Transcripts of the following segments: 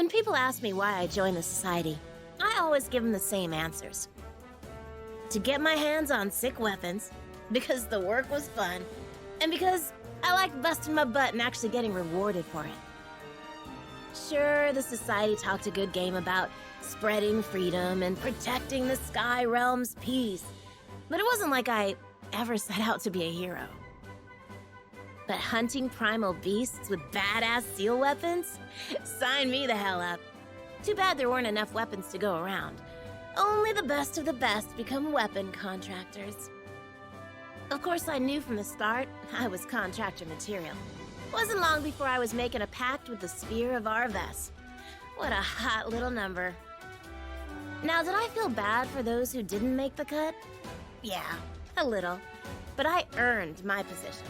When people ask me why I joined the society, I always give them the same answers. To get my hands on sick weapons, because the work was fun, and because I liked busting my butt and actually getting rewarded for it. Sure, the society talked a good game about spreading freedom and protecting the Sky Realm's peace, but it wasn't like I ever set out to be a hero. But hunting primal beasts with badass seal weapons? Sign me the hell up. Too bad there weren't enough weapons to go around. Only the best of the best become weapon contractors. Of course, I knew from the start I was contractor material. Wasn't long before I was making a pact with the Sphere of Arves. What a hot little number. Now, did I feel bad for those who didn't make the cut? Yeah, a little. But I earned my position,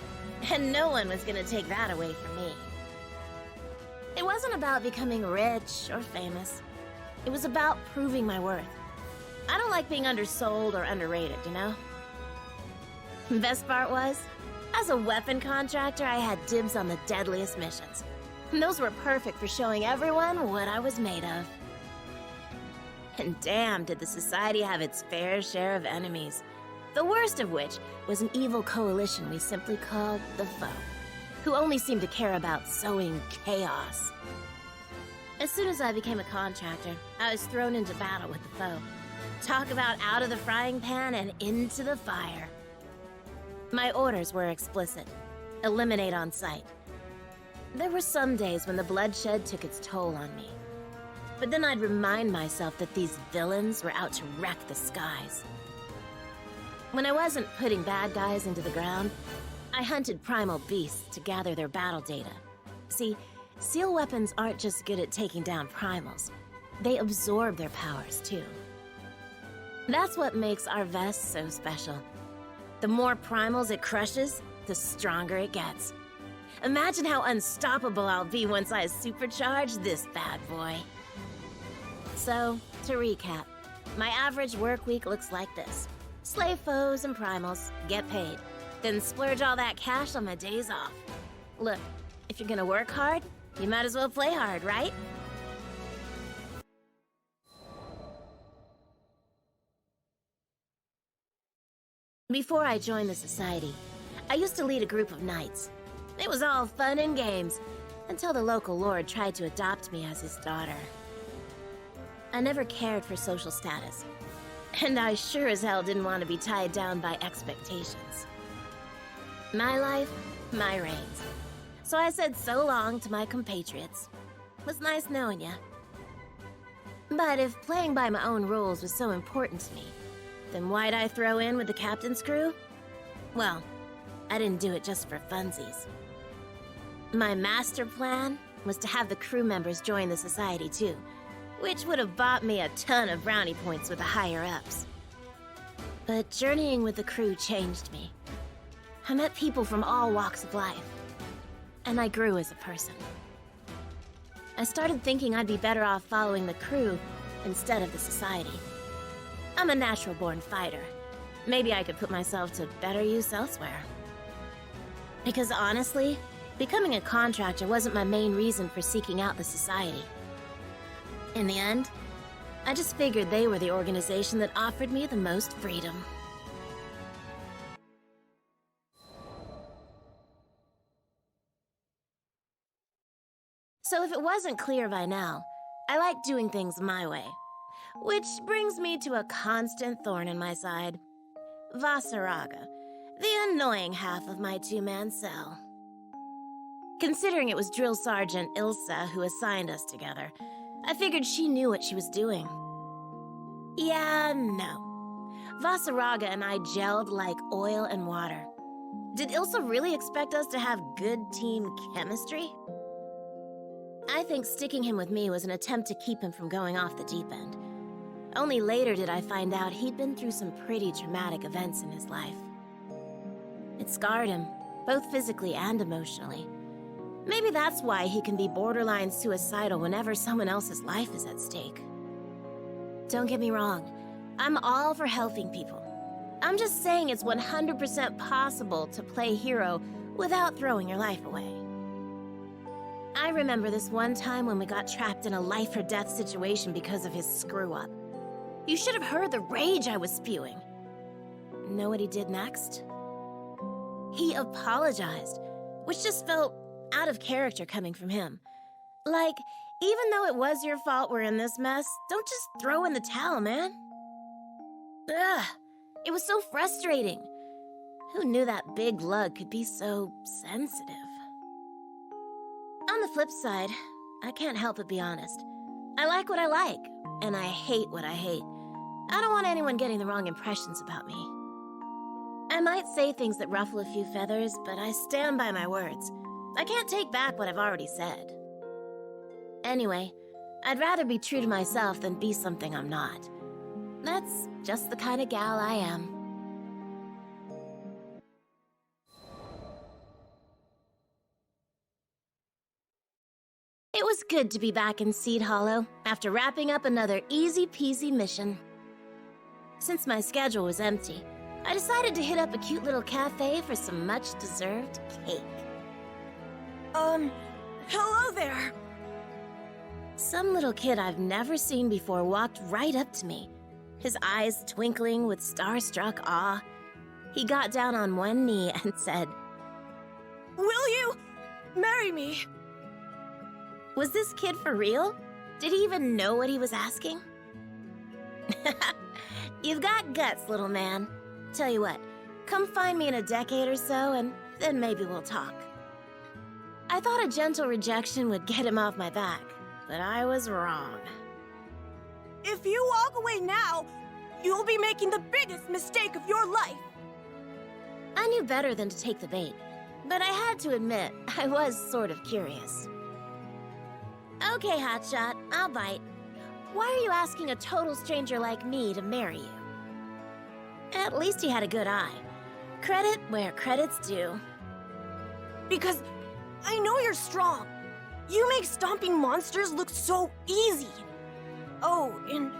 and no one was gonna take that away from me. It wasn't about becoming rich or famous. It was about proving my worth. I don't like being undersold or underrated, you know? Best part was, as a weapon contractor, I had dibs on the deadliest missions. And those were perfect for showing everyone what I was made of. And damn, did the society have its fair share of enemies. The worst of which was an evil coalition we simply called the Foe, who only seemed to care about sowing chaos. As soon as I became a contractor, I was thrown into battle with the Foe. Talk about out of the frying pan and into the fire. My orders were explicit. Eliminate on sight. There were some days when the bloodshed took its toll on me. But then I'd remind myself that these villains were out to wreck the skies. When I wasn't putting bad guys into the ground, I hunted primal beasts to gather their battle data. See, seal weapons aren't just good at taking down primals. They absorb their powers, too. That's what makes our vest so special. The more primals it crushes, the stronger it gets. Imagine how unstoppable I'll be once I supercharge this bad boy. So, to recap, my average work week looks like this. Slay foes and primals, get paid, then splurge all that cash on my days off. Look, if you're gonna work hard, you might as well play hard, right? Before I joined the society, I used to lead a group of knights. It was all fun and games, until the local lord tried to adopt me as his daughter. I never cared for social status, and I sure as hell didn't want to be tied down by expectations. My life, my reins. So I said so long to my compatriots. It was nice knowing ya. But if playing by my own rules was so important to me, then why'd I throw in with the captain's crew? Well, I didn't do it just for funsies. My master plan was to have the crew members join the society too, which would have bought me a ton of brownie points with the higher-ups. But journeying with the crew changed me. I met people from all walks of life, and I grew as a person. I started thinking I'd be better off following the crew instead of the society. I'm a natural-born fighter. Maybe I could put myself to better use elsewhere. Because honestly, becoming a contractor wasn't my main reason for seeking out the society. In the end, I just figured they were the organization that offered me the most freedom. So if it wasn't clear by now, I like doing things my way. Which brings me to a constant thorn in my side. Vasaraga, the annoying half of my two-man cell. Considering it was Drill Sergeant Ilsa who assigned us together, I figured she knew what she was doing. Yeah, no. Vasaraga and I gelled like oil and water. Did Ilsa really expect us to have good team chemistry? I think sticking him with me was an attempt to keep him from going off the deep end. Only later did I find out he'd been through some pretty traumatic events in his life. It scarred him, both physically and emotionally. Maybe that's why he can be borderline suicidal whenever someone else's life is at stake. Don't get me wrong, I'm all for helping people. I'm just saying it's 100% possible to play hero without throwing your life away. I remember this one time when we got trapped in a life-or-death situation because of his screw-up. You should have heard the rage I was spewing. Know what he did next? He apologized, which just felt out of character coming from him. Like, even though it was your fault we're in this mess, don't just throw in the towel, man. Ugh, it was so frustrating. Who knew that big lug could be so sensitive? On the flip side, I can't help but be honest. I like what I like, and I hate what I hate. I don't want anyone getting the wrong impressions about me. I might say things that ruffle a few feathers, but I stand by my words. I can't take back what I've already said. Anyway, I'd rather be true to myself than be something I'm not. That's just the kind of gal I am. It was good to be back in Seed Hollow after wrapping up another easy-peasy mission. Since my schedule was empty, I decided to hit up a cute little cafe for some much-deserved cake. Hello there. Some little kid I've never seen before walked right up to me, his eyes twinkling with starstruck awe. He got down on one knee and said, Will you marry me? Was this kid for real? Did he even know what he was asking? You've got guts, little man. Tell you what, come find me in a decade or so, and then maybe we'll talk. I thought a gentle rejection would get him off my back, but I was wrong. If you walk away now, you'll be making the biggest mistake of your life. I knew better than to take the bait, but I had to admit, I was sort of curious. Okay, hotshot, I'll bite. Why are you asking a total stranger like me to marry you? At least he had a good eye. Credit where credit's due. Because I know you're strong. You make stomping monsters look so easy. Oh, and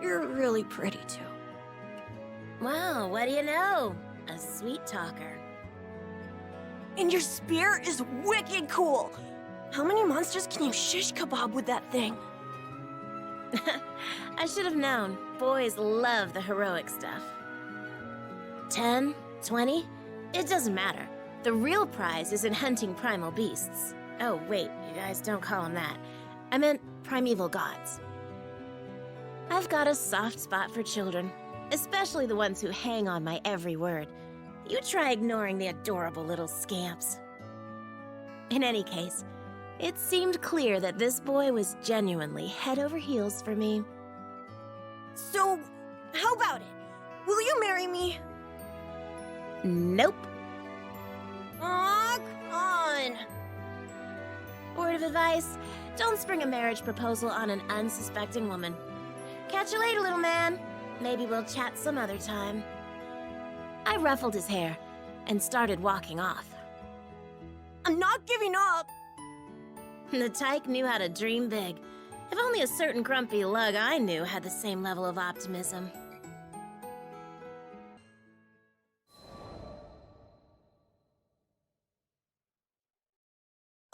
you're really pretty too. Wow, what do you know? A sweet talker. And your spear is wicked cool. How many monsters can you shish kebab with that thing? I should have known. Boys love the heroic stuff. 10, 20? It doesn't matter. The real prize is in hunting primal beasts. Oh, wait, you guys don't call them that. I meant primeval gods. I've got a soft spot for children, especially the ones who hang on my every word. You try ignoring the adorable little scamps. In any case, it seemed clear that this boy was genuinely head over heels for me. So, how about it? Will you marry me? Nope. Aw, come on. Word of advice, don't spring a marriage proposal on an unsuspecting woman. Catch you later, little man. Maybe we'll chat some other time. I ruffled his hair and started walking off. I'm not giving up. The tyke knew how to dream big. If only a certain grumpy lug I knew had the same level of optimism.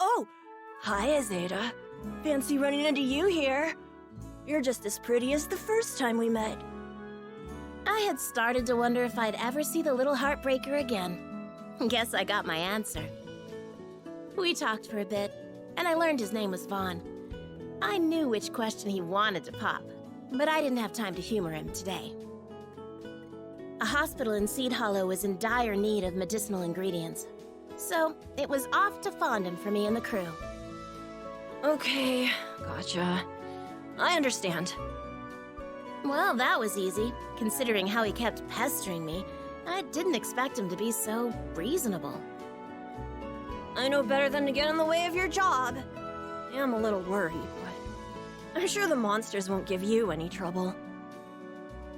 Oh, hi, Zeta. Fancy running into you here. You're just as pretty as the first time we met. I had started to wonder if I'd ever see the little heartbreaker again. Guess I got my answer. We talked for a bit, and I learned his name was Vaughn. I knew which question he wanted to pop, but I didn't have time to humor him today. A hospital in Seed Hollow was in dire need of medicinal ingredients, so it was off to Fondom for me and the crew. Okay, gotcha. I understand. Well, that was easy, considering how he kept pestering me. I didn't expect him to be so reasonable. I know better than to get in the way of your job. I am a little worried, but I'm sure the monsters won't give you any trouble.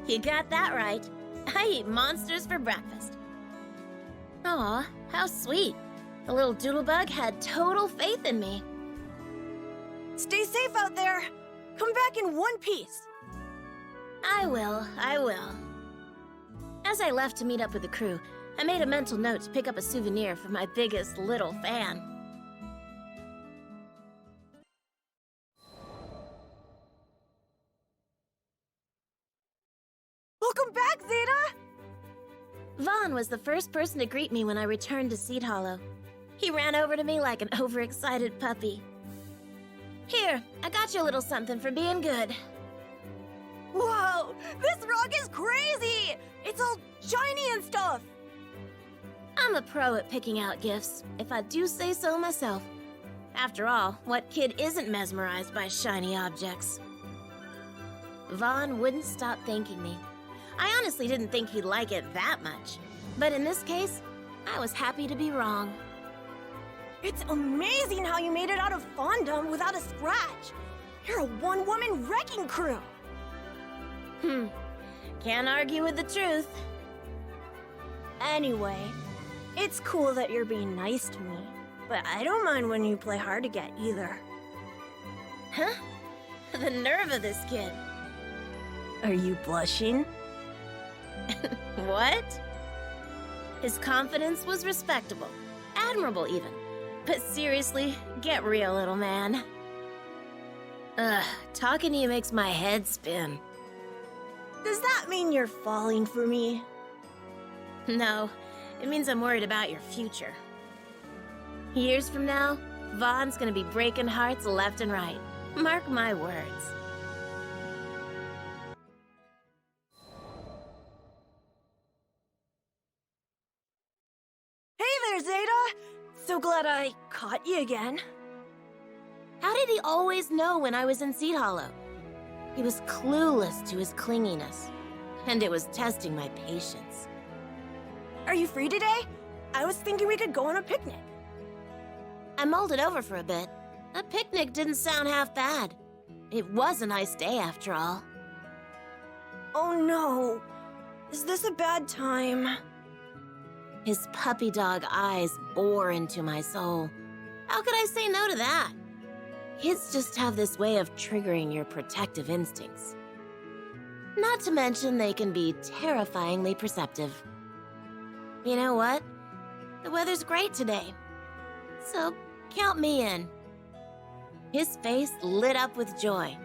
You got that right. I eat monsters for breakfast. Aw, how sweet. The little doodlebug had total faith in me. Stay safe out there. Come back in one piece. I will. As I left to meet up with the crew, I made a mental note to pick up a souvenir for my biggest little fan. Vaughn was the first person to greet me when I returned to Seed Hollow. He ran over to me like an overexcited puppy. Here, I got you a little something for being good. Whoa, this rock is crazy! It's all shiny and stuff! I'm a pro at picking out gifts, if I do say so myself. After all, what kid isn't mesmerized by shiny objects? Vaughn wouldn't stop thanking me. I honestly didn't think he'd like it that much. But in this case, I was happy to be wrong. It's amazing how you made it out of Fondom without a scratch. You're a one-woman wrecking crew. Can't argue with the truth. Anyway, it's cool that you're being nice to me, but I don't mind when you play hard to get either. Huh? The nerve of this kid. Are you blushing? What? His confidence was respectable. Admirable, even. But seriously, get real, little man. Talking to you makes my head spin. Does that mean you're falling for me? No, it means I'm worried about your future. Years from now, Vaughn's gonna be breaking hearts left and right. Mark my words. Hey there, Zeta! So glad I caught you again. How did he always know when I was in Seed Hollow? He was clueless to his clinginess, and it was testing my patience. Are you free today? I was thinking we could go on a picnic. I mulled it over for a bit. A picnic didn't sound half bad. It was a nice day, after all. Oh no. Is this a bad time? His puppy dog eyes bore into my soul. How could I say no to that? Kids just have this way of triggering your protective instincts. Not to mention they can be terrifyingly perceptive. You know what? The weather's great today. So, count me in. His face lit up with joy,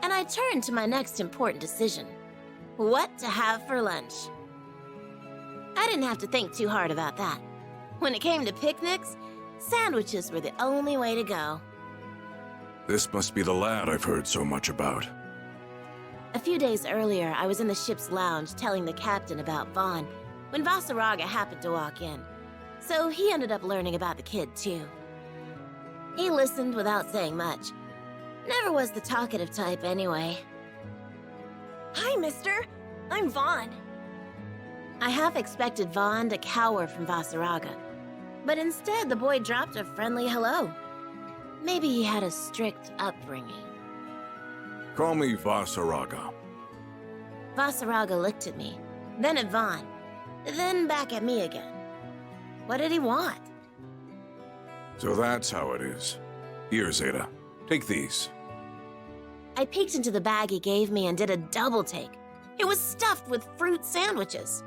and I turned to my next important decision. What to have for lunch. I didn't have to think too hard about that. When it came to picnics, sandwiches were the only way to go. This must be the lad I've heard so much about. A few days earlier, I was in the ship's lounge telling the captain about Vaughn when Vasaraga happened to walk in. So he ended up learning about the kid, too. He listened without saying much. Never was the talkative type, anyway. Hi, mister. I'm Vaughn. I half expected Vaughn to cower from Vasaraga, but instead the boy dropped a friendly hello. Maybe he had a strict upbringing. Call me Vasaraga. Vasaraga looked at me, then at Vaughn, then back at me again. What did he want? So that's how it is. Here, Zeta. Take these. I peeked into the bag he gave me and did a double take. It was stuffed with fruit sandwiches.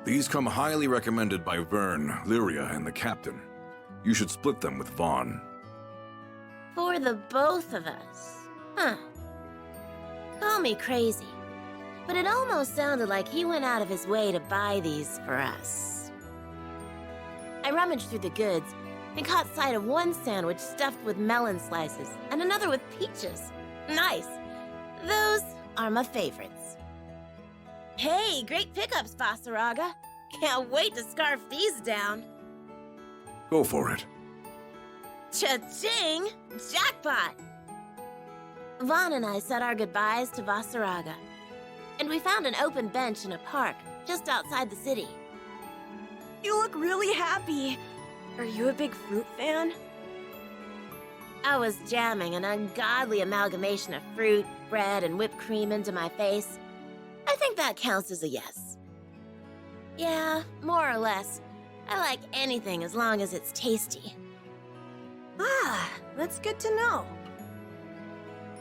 These come highly recommended by Vern, Lyria, and the captain. You should split them with Vaughn. For the both of us. Huh. Call me crazy, but it almost sounded like he went out of his way to buy these for us. I rummaged through the goods and caught sight of one sandwich stuffed with melon slices and another with peaches. Nice. Those are my favorites. Hey, great pickups, Vasaraga. Can't wait to scarf these down. Go for it. Cha-ching! Jackpot! Vaughn and I said our goodbyes to Vasaraga, and we found an open bench in a park just outside the city. You look really happy. Are you a big fruit fan? I was jamming an ungodly amalgamation of fruit, bread, and whipped cream into my face. I think that counts as a yes. Yeah, more or less. I like anything as long as it's tasty. Ah, that's good to know.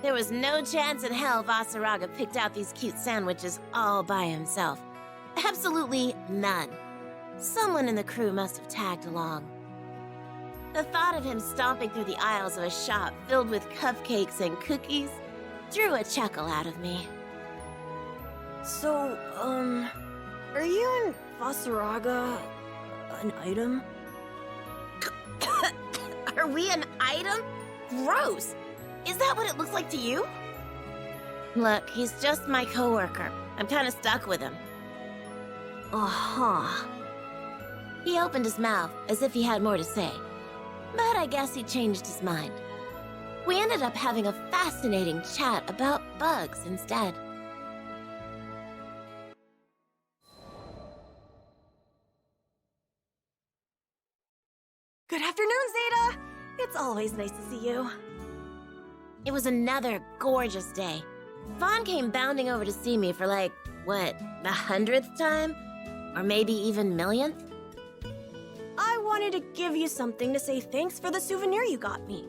There was no chance in hell Vasaraga picked out these cute sandwiches all by himself. Absolutely none. Someone in the crew must have tagged along. The thought of him stomping through the aisles of a shop filled with cupcakes and cookies drew a chuckle out of me. So, are you and Vasaraga an item? Are we an item? Gross! Is that what it looks like to you? Look, he's just my coworker. I'm kind of stuck with him. Uh-huh. He opened his mouth as if he had more to say, but I guess he changed his mind. We ended up having a fascinating chat about bugs instead. Good afternoon, Zeta! It's always nice to see you. It was another gorgeous day. Vaughn came bounding over to see me for like, what, the 100th time? Or maybe even millionth? I wanted to give you something to say thanks for the souvenir you got me.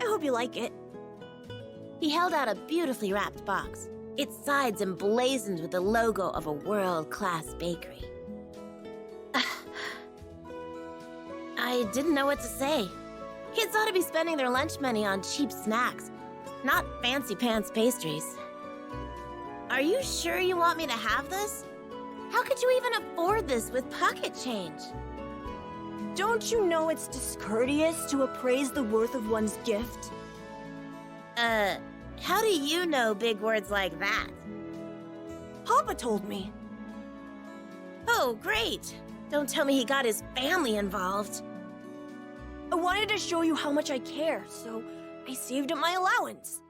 I hope you like it. He held out a beautifully wrapped box, its sides emblazoned with the logo of a world-class bakery. I didn't know what to say. Kids ought to be spending their lunch money on cheap snacks, not fancy pants pastries. Are you sure you want me to have this? How could you even afford this with pocket change? Don't you know it's discourteous to appraise the worth of one's gift? How do you know big words like that? Papa told me. Oh, great. Don't tell me he got his family involved. I wanted to show you how much I care, so I saved up my allowance.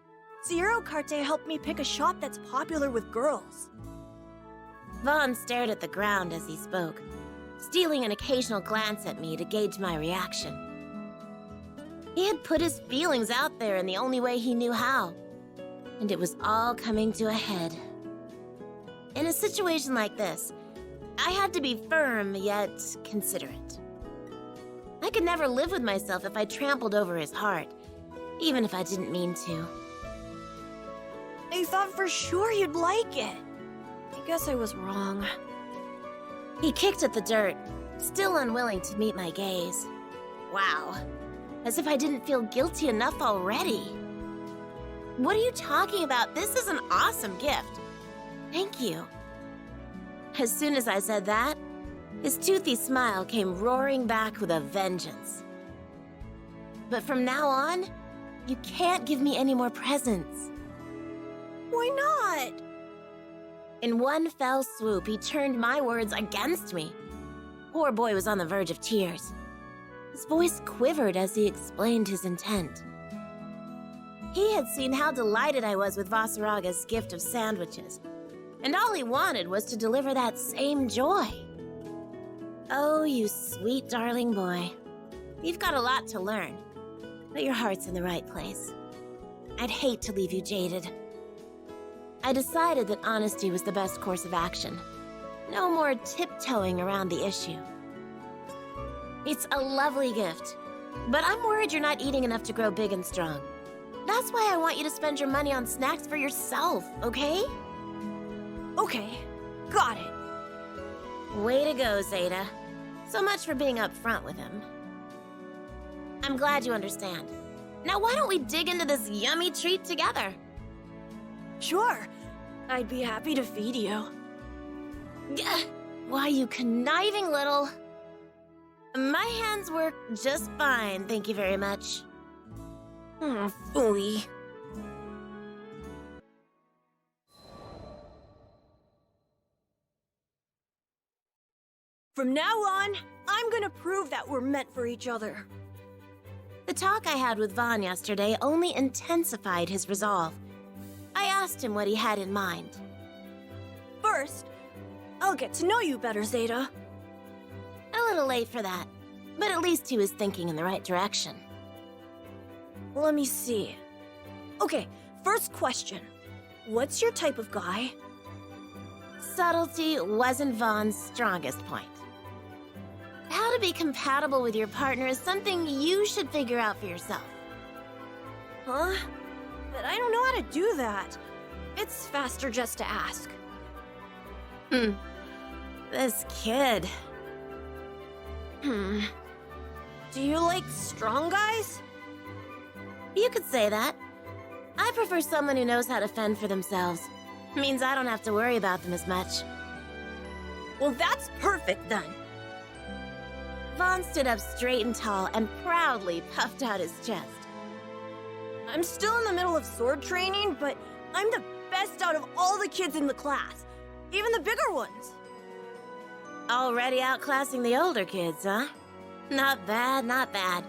Zero Carte helped me pick a shop that's popular with girls. Vaughn stared at the ground as he spoke, stealing an occasional glance at me to gauge my reaction. He had put his feelings out there in the only way he knew how, and it was all coming to a head. In a situation like this, I had to be firm yet considerate. I could never live with myself if I trampled over his heart, even if I didn't mean to. I thought for sure you'd like it. I guess I was wrong. He kicked at the dirt, still unwilling to meet my gaze. Wow, as if I didn't feel guilty enough already. What are you talking about? This is an awesome gift. Thank you. As soon as I said that, his toothy smile came roaring back with a vengeance. But from now on, you can't give me any more presents. Why not? In one fell swoop, he turned my words against me. Poor boy was on the verge of tears. His voice quivered as he explained his intent. He had seen how delighted I was with Vasaraga's gift of sandwiches, and all he wanted was to deliver that same joy. Oh, you sweet darling boy. You've got a lot to learn, but your heart's in the right place. I'd hate to leave you jaded. I decided that honesty was the best course of action. No more tiptoeing around the issue. It's a lovely gift, but I'm worried you're not eating enough to grow big and strong. That's why I want you to spend your money on snacks for yourself, okay? Okay, got it. Way to go, Zeta. So much for being upfront with him. I'm glad you understand. Now why don't we dig into this yummy treat together? Sure, I'd be happy to feed you. Gah, why, you conniving little... My hands work just fine, thank you very much. Phooey. From now on, I'm gonna prove that we're meant for each other. The talk I had with Vaughn yesterday only intensified his resolve. I asked him what he had in mind. First, I'll get to know you better, Zeta. A little late for that, but at least he was thinking in the right direction. Let me see. Okay, first question. What's your type of guy? Subtlety wasn't Vaughn's strongest point. How to be compatible with your partner is something you should figure out for yourself. Huh? But I don't know how to do that. It's faster just to ask. This kid. Do you like strong guys? You could say that. I prefer someone who knows how to fend for themselves. Means I don't have to worry about them as much. Well, that's perfect then. Vaughn stood up straight and tall and proudly puffed out his chest. I'm still in the middle of sword training, but I'm the best out of all the kids in the class, even the bigger ones. Already outclassing the older kids, huh? Not bad, not bad.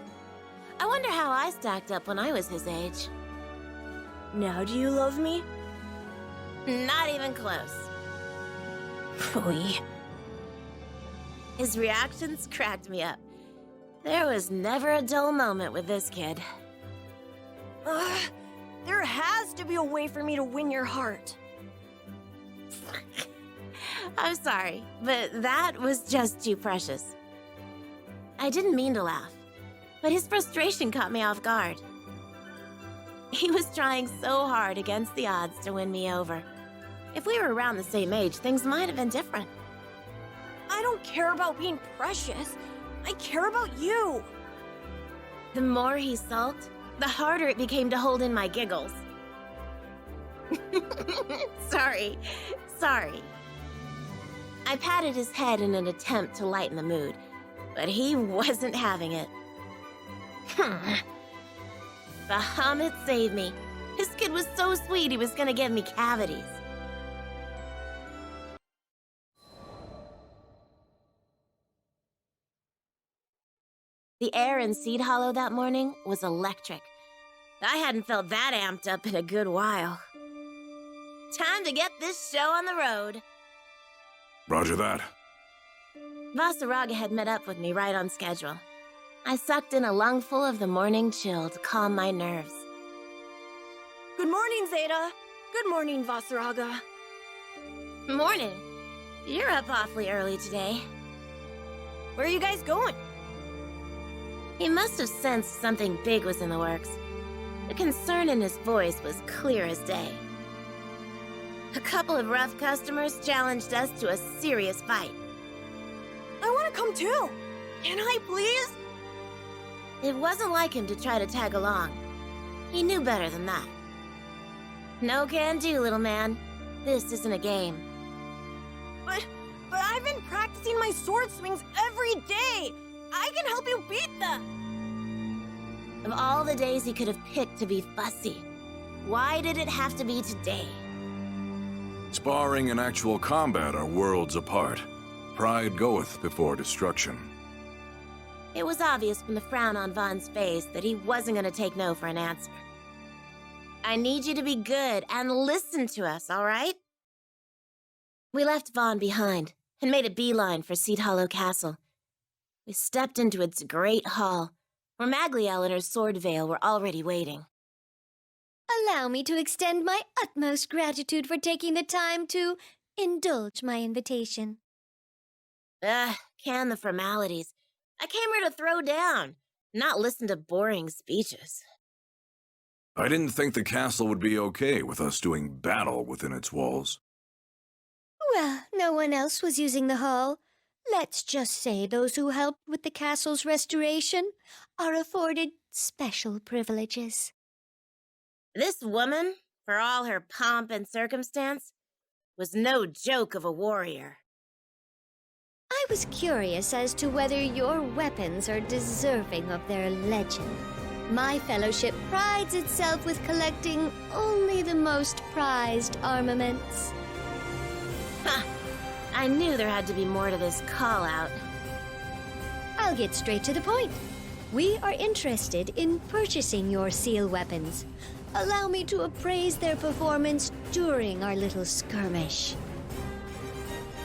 I wonder how I stacked up when I was his age. Now do you love me? Not even close. Phooey. His reactions cracked me up. There was never a dull moment with this kid. There has to be a way for me to win your heart. I'm sorry, but that was just too precious. I didn't mean to laugh, but his frustration caught me off guard. He was trying so hard against the odds to win me over. If we were around the same age, things might have been different. I don't care about being precious. I care about you. The more he sulked, the harder it became to hold in my giggles. Sorry. I patted his head in an attempt to lighten the mood, but he wasn't having it. Bahamut saved me. His kid was so sweet he was gonna give me cavities. The air in Seed Hollow that morning was electric. I hadn't felt that amped up in a good while. Time to get this show on the road. Roger that. Vasaraga had met up with me right on schedule. I sucked in a lungful of the morning chill to calm my nerves. Good morning, Zeta. Good morning, Vasaraga. Morning. You're up awfully early today. Where are you guys going? He must have sensed something big was in the works. The concern in his voice was clear as day. A couple of rough customers challenged us to a serious fight. I want to come too. Can I, please? It wasn't like him to try to tag along. He knew better than that. No can do, little man. This isn't a game. But I've been practicing my sword swings every day. I can help you beat them. Of all the days he could have picked to be fussy, why did it have to be today? Sparring and actual combat are worlds apart. Pride goeth before destruction. It was obvious from the frown on Vaughn's face that he wasn't going to take no for an answer. I need you to be good and listen to us, all right? We left Vaughn behind and made a beeline for Seed Hollow Castle. We stepped into its great hall, where Magliel and her sword veil were already waiting. Allow me to extend my utmost gratitude for taking the time to indulge my invitation. Can the formalities. I came here to throw down, not listen to boring speeches. I didn't think the castle would be okay with us doing battle within its walls. Well, no one else was using the hall. Let's just say those who helped with the castle's restoration are afforded special privileges. This woman, for all her pomp and circumstance, was no joke of a warrior. I was curious as to whether your weapons are deserving of their legend. My fellowship prides itself with collecting only the most prized armaments. I knew there had to be more to this call-out. I'll get straight to the point. We are interested in purchasing your seal weapons. Allow me to appraise their performance during our little skirmish.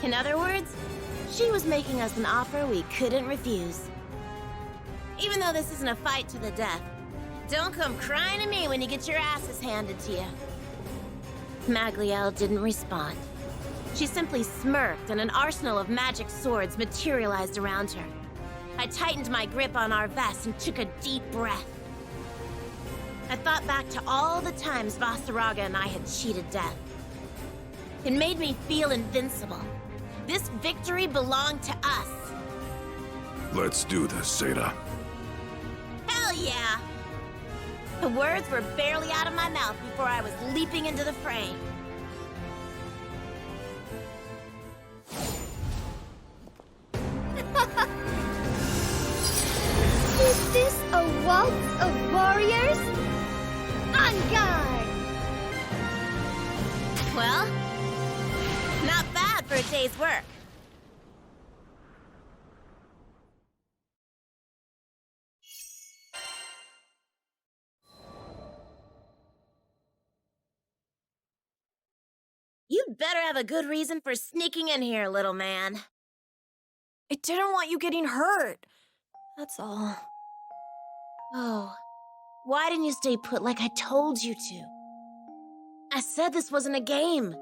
In other words, she was making us an offer we couldn't refuse. Even though this isn't a fight to the death, don't come crying to me when you get your asses handed to you. Magliel didn't respond. She simply smirked and an arsenal of magic swords materialized around her. I tightened my grip on our vest and took a deep breath. I thought back to all the times Vasaraga and I had cheated death. It made me feel invincible. This victory belonged to us. Let's do this, Zeta. Hell yeah! The words were barely out of my mouth before I was leaping into the fray. Well, not bad for a day's work. You better have a good reason for sneaking in here, little man. I didn't want you getting hurt. That's all. Oh, why didn't you stay put like I told you to? I said this wasn't a game.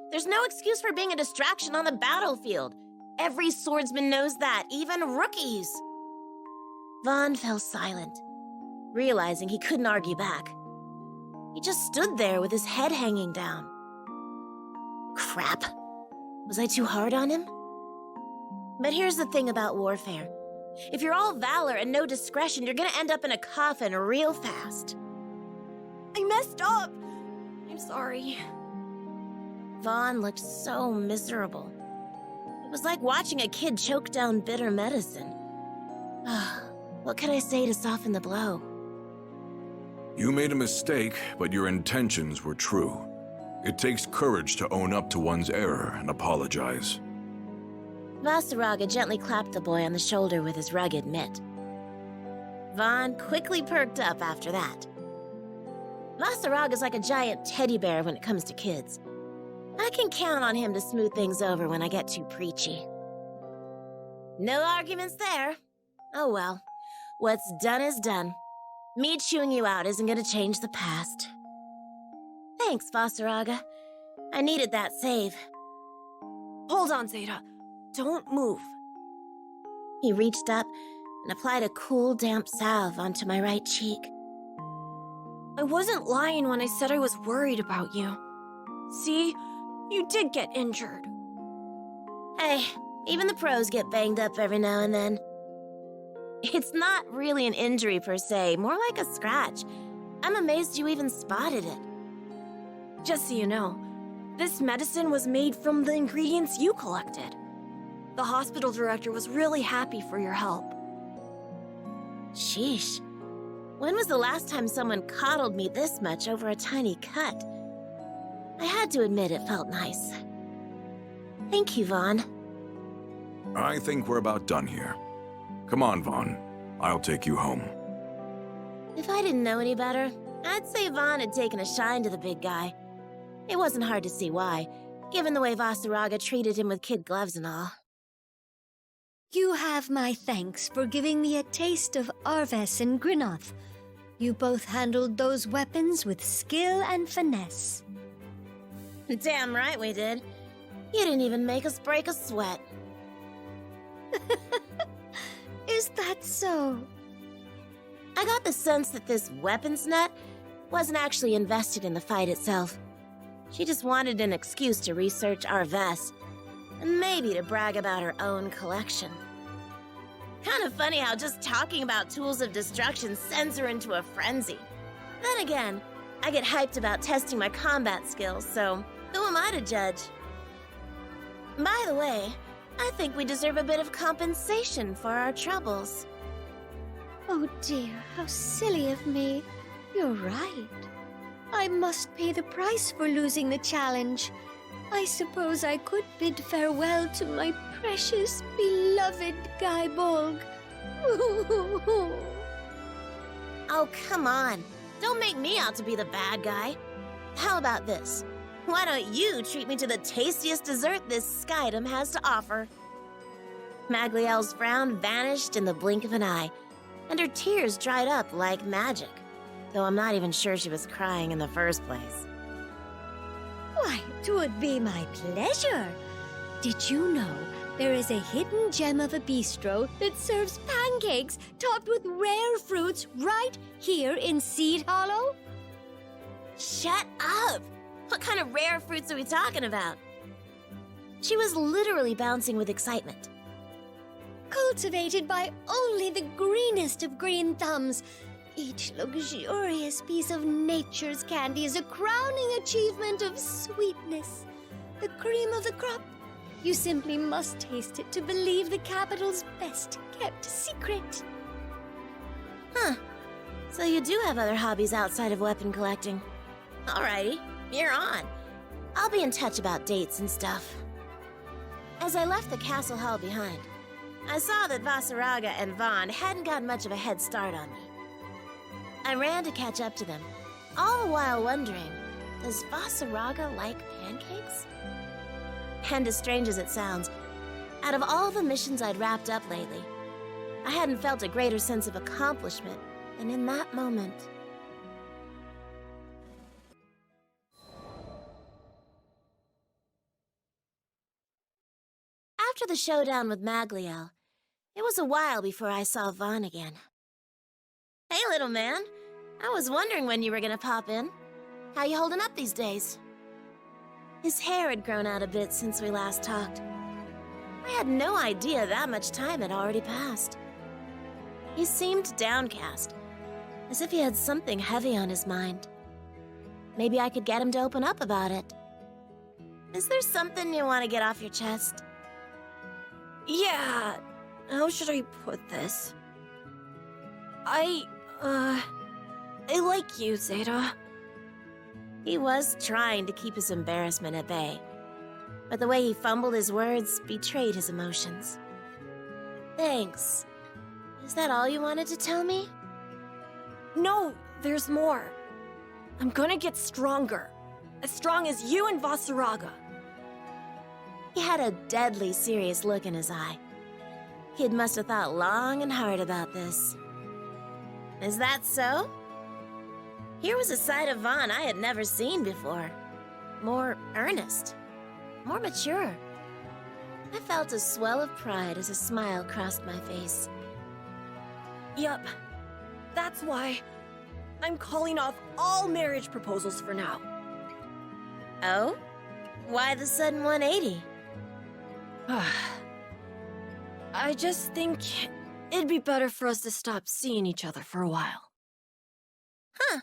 There's no excuse for being a distraction on the battlefield. Every swordsman knows that, even rookies. Vaughn fell silent, realizing he couldn't argue back. He just stood there with his head hanging down. Crap. Was I too hard on him? But here's the thing about warfare. If you're all valor and no discretion, you're gonna end up in a coffin real fast. I messed up. I'm sorry. Vaughn looked so miserable. It was like watching a kid choke down bitter medicine. What could I say to soften the blow? You made a mistake, but your intentions were true. It takes courage to own up to one's error and apologize. Vasaraga gently clapped the boy on the shoulder with his rugged mitt. Vaughn quickly perked up after that. Vasaraga's like a giant teddy bear when it comes to kids. I can count on him to smooth things over when I get too preachy. No arguments there. Oh well, what's done is done. Me chewing you out isn't gonna change the past. Thanks, Vasaraga. I needed that save. Hold on, Zeta. Don't move. He reached up and applied a cool, damp salve onto my right cheek. I wasn't lying when I said I was worried about you. See? You did get injured. Hey, even the pros get banged up every now and then. It's not really an injury per se, more like a scratch. I'm amazed you even spotted it. Just so you know, this medicine was made from the ingredients you collected. The hospital director was really happy for your help. Sheesh. When was the last time someone coddled me this much over a tiny cut? I had to admit it felt nice. Thank you, Vaughn. I think we're about done here. Come on, Vaughn. I'll take you home. If I didn't know any better, I'd say Vaughn had taken a shine to the big guy. It wasn't hard to see why, given the way Vasaraga treated him with kid gloves and all. You have my thanks for giving me a taste of Arves and Grinoth. You both handled those weapons with skill and finesse. Damn right we did. You didn't even make us break a sweat. Is that so? I got the sense that this weapons nut wasn't actually invested in the fight itself. She just wanted an excuse to research Arves, and maybe to brag about her own collection. Kind of funny how just talking about tools of destruction sends her into a frenzy. Then again, I get hyped about testing my combat skills, so who am I to judge? By the way, I think we deserve a bit of compensation for our troubles. Oh dear, how silly of me. You're right. I must pay the price for losing the challenge. I suppose I could bid farewell to my precious, beloved Gaibolg. Oh, come on. Don't make me out to be the bad guy. How about this? Why don't you treat me to the tastiest dessert this Skydom has to offer? Magliel's frown vanished in the blink of an eye, and her tears dried up like magic, though I'm not even sure she was crying in the first place. Why, 'twould be my pleasure. Did you know there is a hidden gem of a bistro that serves pancakes topped with rare fruits right here in Seed Hollow? Shut up! What kind of rare fruits are we talking about? She was literally bouncing with excitement. Cultivated by only the greenest of green thumbs. Each luxurious piece of nature's candy is a crowning achievement of sweetness. The cream of the crop. You simply must taste it to believe the capital's best kept secret. Huh. So you do have other hobbies outside of weapon collecting. Alrighty, you're on. I'll be in touch about dates and stuff. As I left the castle hall behind, I saw that Vasaraga and Vaughn hadn't gotten much of a head start on me. I ran to catch up to them, all the while wondering, does Vasaraga like pancakes? And as strange as it sounds, out of all the missions I'd wrapped up lately, I hadn't felt a greater sense of accomplishment than in that moment. After the showdown with Magliel, it was a while before I saw Vaughn again. Hey, little man. I was wondering when you were gonna pop in. How you holding up these days? His hair had grown out a bit since we last talked. I had no idea that much time had already passed. He seemed downcast, as if he had something heavy on his mind. Maybe I could get him to open up about it. Is there something you want to get off your chest? Yeah, how should I put this? I like you, Zeta. He was trying to keep his embarrassment at bay, but the way he fumbled his words betrayed his emotions. Thanks. Is that all you wanted to tell me? No, there's more. I'm gonna get stronger. As strong as you and Vasaraga. He had a deadly serious look in his eye. Kid must have thought long and hard about this. Is that so? Here was a side of Vaughn I had never seen before. More earnest. More mature. I felt a swell of pride as a smile crossed my face. Yup. That's why I'm calling off all marriage proposals for now. Oh? Why the sudden 180? I just think it'd be better for us to stop seeing each other for a while. Huh.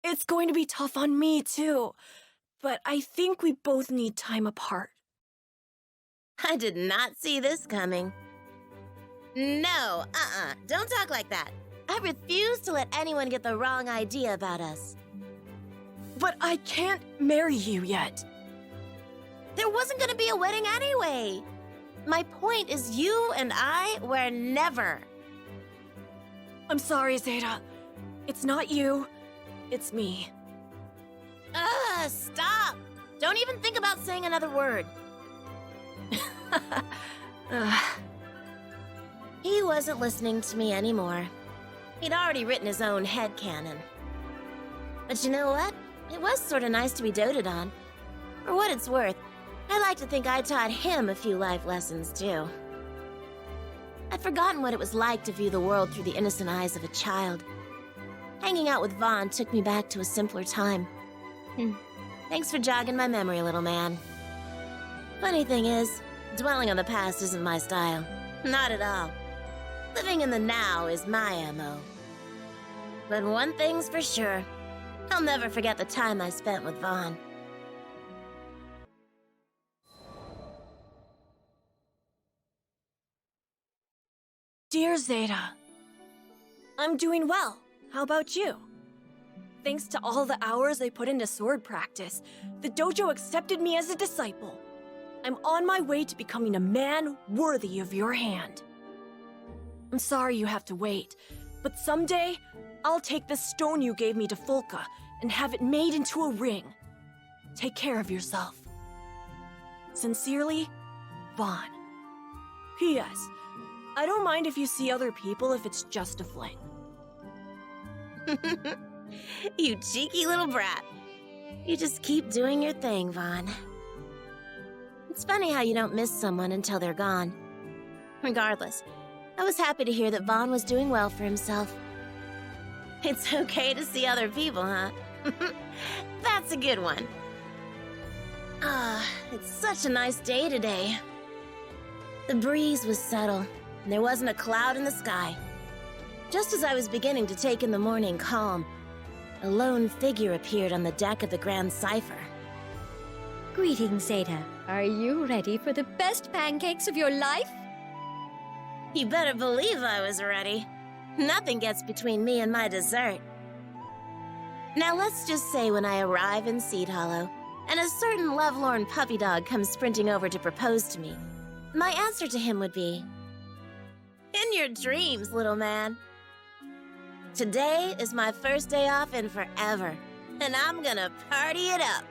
It's going to be tough on me, too. But I think we both need time apart. I did not see this coming. No, don't talk like that. I refuse to let anyone get the wrong idea about us. But I can't marry you yet. There wasn't gonna be a wedding anyway. My point is you and I were never. I'm sorry, Zeta. It's not you. It's me. Stop! Don't even think about saying another word. He wasn't listening to me anymore. He'd already written his own headcanon. But you know what? It was sorta nice to be doted on. For what it's worth, I like to think I taught him a few life lessons, too. I'd forgotten what it was like to view the world through the innocent eyes of a child. Hanging out with Vaughn took me back to a simpler time. Thanks for jogging my memory, little man. Funny thing is, dwelling on the past isn't my style. Not at all. Living in the now is my MO. But one thing's for sure. I'll never forget the time I spent with Vaughn. Dear Zeta, I'm doing well. How about you? Thanks to all the hours I put into sword practice, the dojo accepted me as a disciple. I'm on my way to becoming a man worthy of your hand. I'm sorry you have to wait, but someday, I'll take the stone you gave me to Fulka and have it made into a ring. Take care of yourself. Sincerely, Vaughn. P.S. I don't mind if you see other people if it's just a fling. You cheeky little brat. You just keep doing your thing, Vaughn. It's funny how you don't miss someone until they're gone. Regardless, I was happy to hear that Vaughn was doing well for himself. It's okay to see other people, huh? That's a good one. It's such a nice day today. The breeze was subtle, and there wasn't a cloud in the sky. Just as I was beginning to take in the morning calm, a lone figure appeared on the deck of the Grand Cipher. Greetings, Zeta. Are you ready for the best pancakes of your life? You better believe I was ready. Nothing gets between me and my dessert. Now let's just say when I arrive in Seed Hollow, and a certain lovelorn puppy dog comes sprinting over to propose to me, my answer to him would be, "In your dreams, little man. Today is my first day off in forever, and I'm gonna party it up."